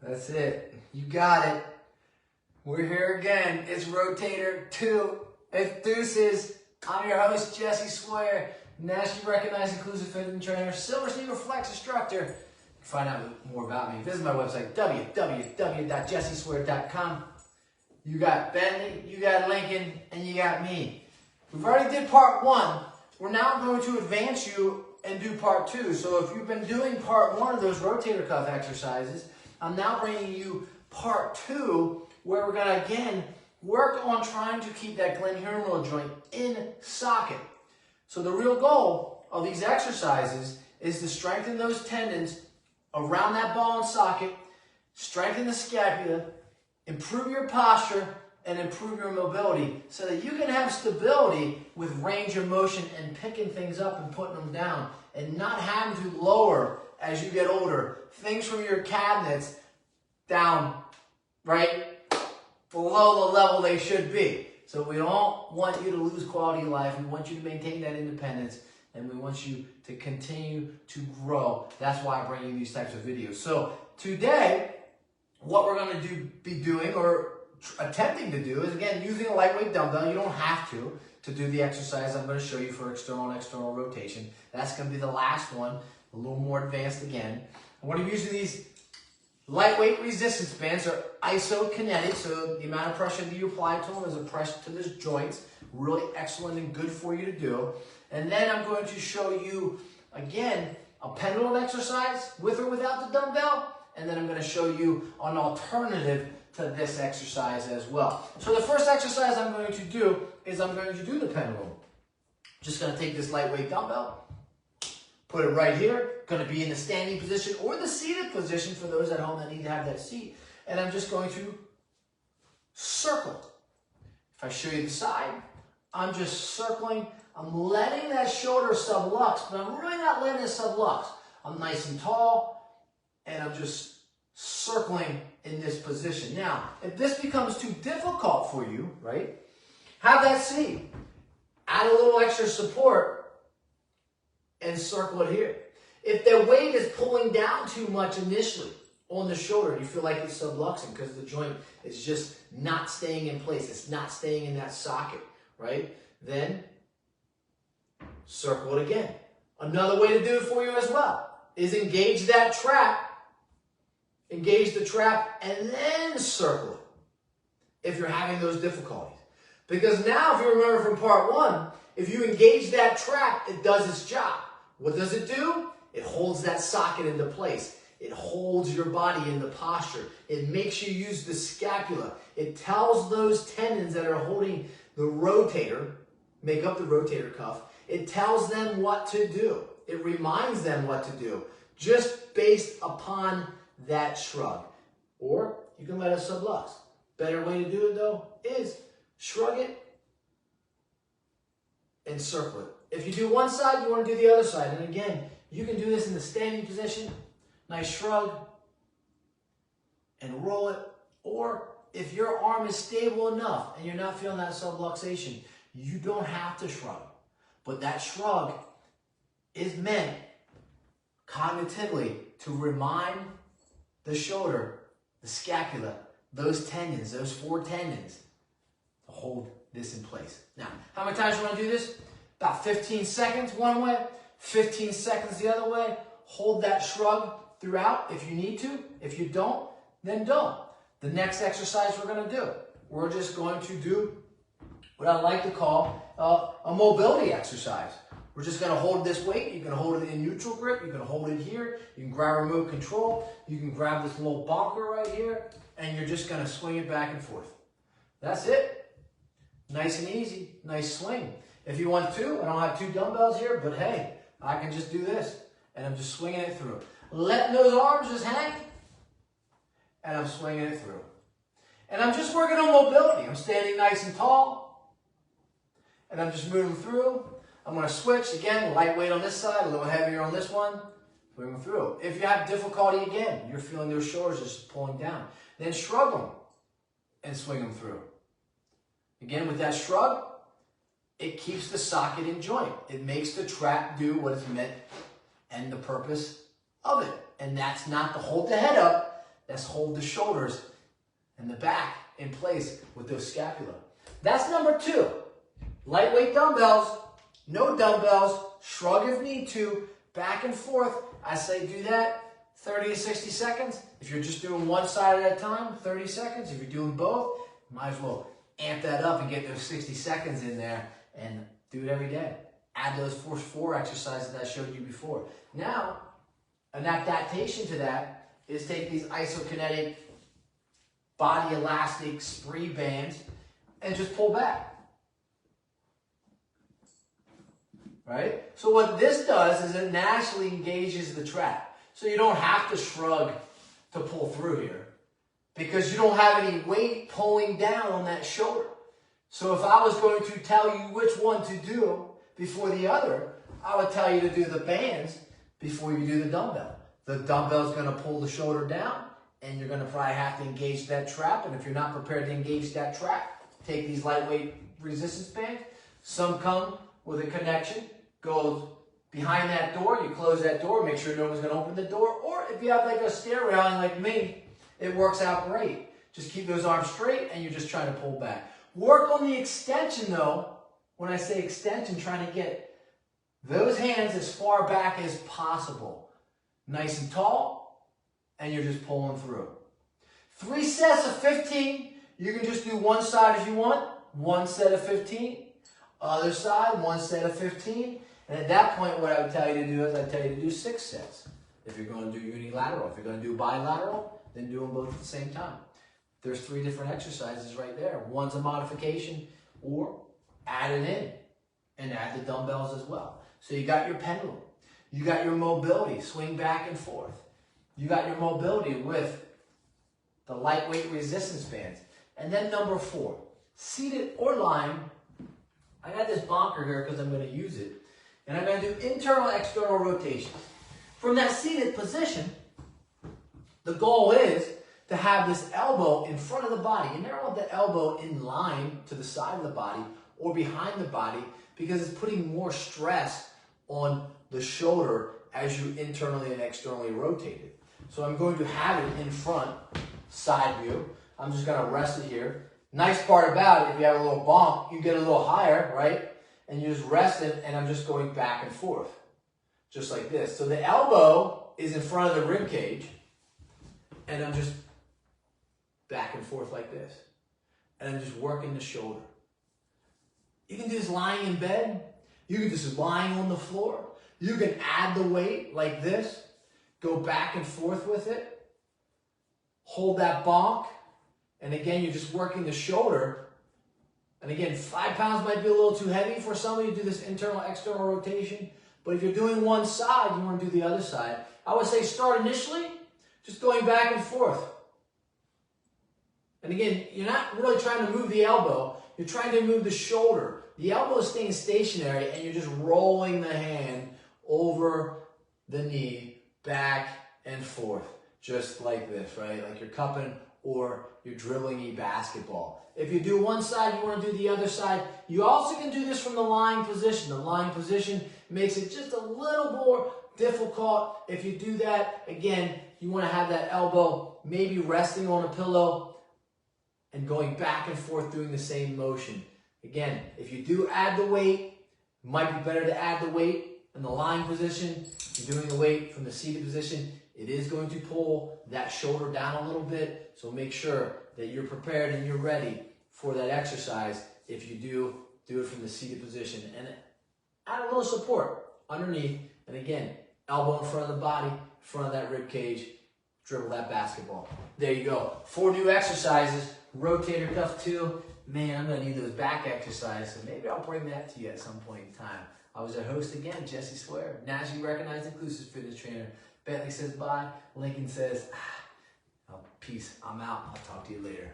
That's it. You got it. We're here again. It's Rotator 2. It's Deuces. I'm your host, Jesse Sawyer, nationally recognized inclusive fitness trainer, Silver Sneaker Flex instructor. To find out more about me, visit my website, www.jessesawyer.com. You got Bentley, you got Lincoln, and you got me. We've already did part 1. We're now going to advance you and do part 2. So if you've been doing part 1 of those rotator cuff exercises, I'm now bringing you part 2, where we're going to again work on trying to keep that glenohumeral joint in socket. So the real goal of these exercises is to strengthen those tendons around that ball and socket, strengthen the scapula, improve your posture, and improve your mobility so that you can have stability with range of motion and picking things up and putting them down and not having to lower as you get older things from your cabinets down right below the level they should be. So we don't want you to lose quality of life. We want you to maintain that independence, and we want you to continue to grow. That's why I bring you these types of videos. So today, what we're going to be doing or attempting to do is, again, using a lightweight dumbbell. You don't have to do the exercise I'm going to show you for external and external rotation. That's going to be the last one, a little more advanced again. I'm going to be using these lightweight resistance bands. Are isokinetic, so the amount of pressure that you apply to them is a pressure to the joints. Really excellent and good for you to do. And then I'm going to show you, again, a pendulum exercise with or without the dumbbell. And then I'm going to show you an alternative to this exercise as well. So the first exercise I'm going to do is I'm going to do the pendulum. Just going to take this lightweight dumbbell, put it right here. Going to be in the standing position or the seated position for those at home that need to have that seat. And I'm just going to circle. If I show you the side, I'm just circling. I'm letting that shoulder sublux, but I'm really not letting it sublux. I'm nice and tall, and I'm just circling in this position. Now, if this becomes too difficult for you, right, have that seat. Add a little extra support and circle it here. If the weight is pulling down too much initially on the shoulder, you feel like it's subluxing because the joint is just not staying in place. It's not staying in that socket, right? Then circle it again. Another way to do it for you as well is engage that trap. Engage the trap and then circle it if you're having those difficulties. Because now, if you remember from part 1, if you engage that trap, it does its job. What does it do? It holds that socket into place. It holds your body in the posture. It makes you use the scapula. It tells those tendons that are holding the rotator, make up the rotator cuff, it tells them what to do. It reminds them what to do, just based upon that shrug. Or you can let it sublux. Better way to do it, though, is shrug it and circle it. If you do one side, you want to do the other side. And again, you can do this in the standing position. Nice shrug and roll it. Or if your arm is stable enough and you're not feeling that subluxation, you don't have to shrug. But that shrug is meant cognitively to remind the shoulder, the scapula, those tendons, those 4 tendons, to hold this in place. Now, how many times you want to do this? About 15 seconds one way, 15 seconds the other way. Hold that shrug throughout if you need to. If you don't, then don't. The next exercise we're going to do, we're just going to do what I like to call a mobility exercise. We're just going to hold this weight. You can hold it in neutral grip. You can hold it here. You can grab remote control. You can grab this little bonker right here, and you're just going to swing it back and forth. That's it. Nice and easy. Nice swing. If you want to, I don't have 2 dumbbells here, but hey, I can just do this, and I'm just swinging it through. Letting those arms just hang, and I'm swinging it through. And I'm just working on mobility. I'm standing nice and tall, and I'm just moving through. I'm going to switch, again, lightweight on this side, a little heavier on this one, swing them through. If you have difficulty, again, you're feeling those shoulders just pulling down, then shrug them and swing them through. Again, with that shrug, it keeps the socket in joint. It makes the trap do what it's meant and the purpose of it. And that's not to hold the head up. Let's hold the shoulders and the back in place with those scapula. That's number 2. Lightweight dumbbells, no dumbbells, shrug if need to, back and forth. I say do that 30 to 60 seconds. If you're just doing one side at a time, 30 seconds. If you're doing both, might as well amp that up and get those 60 seconds in there and do it every day. Add those first 4 exercises that I showed you before. Now, an adaptation to that is take these isokinetic body elastic spree bands and just pull back. Right? So what this does is it naturally engages the trap. So you don't have to shrug to pull through here because you don't have any weight pulling down on that shoulder. So if I was going to tell you which one to do before the other, I would tell you to do the bands before you do the dumbbell. The dumbbell is going to pull the shoulder down and you're going to probably have to engage that trap. And if you're not prepared to engage that trap, take these lightweight resistance bands. Some come with a connection, goes behind that door, you close that door, make sure no one's going to open the door. Or if you have like a stair railing like me, it works out great. Just keep those arms straight and you're just trying to pull back. Work on the extension though. When I say extension, trying to get those hands as far back as possible. Nice and tall, and you're just pulling through. 3 sets of 15. You can just do one side if you want. 1 set of 15. Other side, 1 set of 15. And at that point, what I would tell you to do is I'd tell you to do 6 sets. If you're going to do unilateral. If you're going to do bilateral, then do them both at the same time. There's 3 different exercises right there. One's a modification, or add it in and add the dumbbells as well. So you got your pendulum. You got your mobility, swing back and forth. You got your mobility with the lightweight resistance bands. And then number 4, seated or lying. I got this bonker here because I'm going to use it. And I'm going to do internal, external rotations. From that seated position, the goal is to have this elbow in front of the body. You never want the elbow in line to the side of the body or behind the body because it's putting more stress on the shoulder as you internally and externally rotate it. So I'm going to have it in front, side view. I'm just going to rest it here. Nice part about it, if you have a little bonk, you get a little higher, right? And you just rest it, and I'm just going back and forth, just like this. So the elbow is in front of the rib cage, and I'm just back and forth like this. And I'm just working the shoulder. You can do this lying in bed. You can do this lying on the floor. You can add the weight like this. Go back and forth with it. Hold that bonk. And again, you're just working the shoulder. And again, 5 pounds might be a little too heavy for somebody to do this internal, external rotation. But if you're doing one side, you want to do the other side. I would say start initially just going back and forth. And again, you're not really trying to move the elbow. You're trying to move the shoulder. The elbow is staying stationary, and you're just rolling the hand over the knee, back and forth, just like this, right? Like you're cupping or you're dribbling a basketball. If you do one side, you want to do the other side. You also can do this from the lying position. The lying position makes it just a little more difficult. If you do that, again, you want to have that elbow maybe resting on a pillow and going back and forth doing the same motion. Again, if you do add the weight, it might be better to add the weight in the lying position. If you're doing the weight from the seated position, it is going to pull that shoulder down a little bit. So make sure that you're prepared and you're ready for that exercise if you do it from the seated position. And add a little support underneath. And again, elbow in front of the body, in front of that rib cage, dribble that basketball. There you go. 4 new exercises. Rotator cuff 2. Man, I'm going to need those back exercises, so maybe I'll bring that to you at some point in time. I was your host again, Jesse Swear, nationally recognized inclusive fitness trainer. Bentley says bye. Lincoln says, peace. I'm out. I'll talk to you later.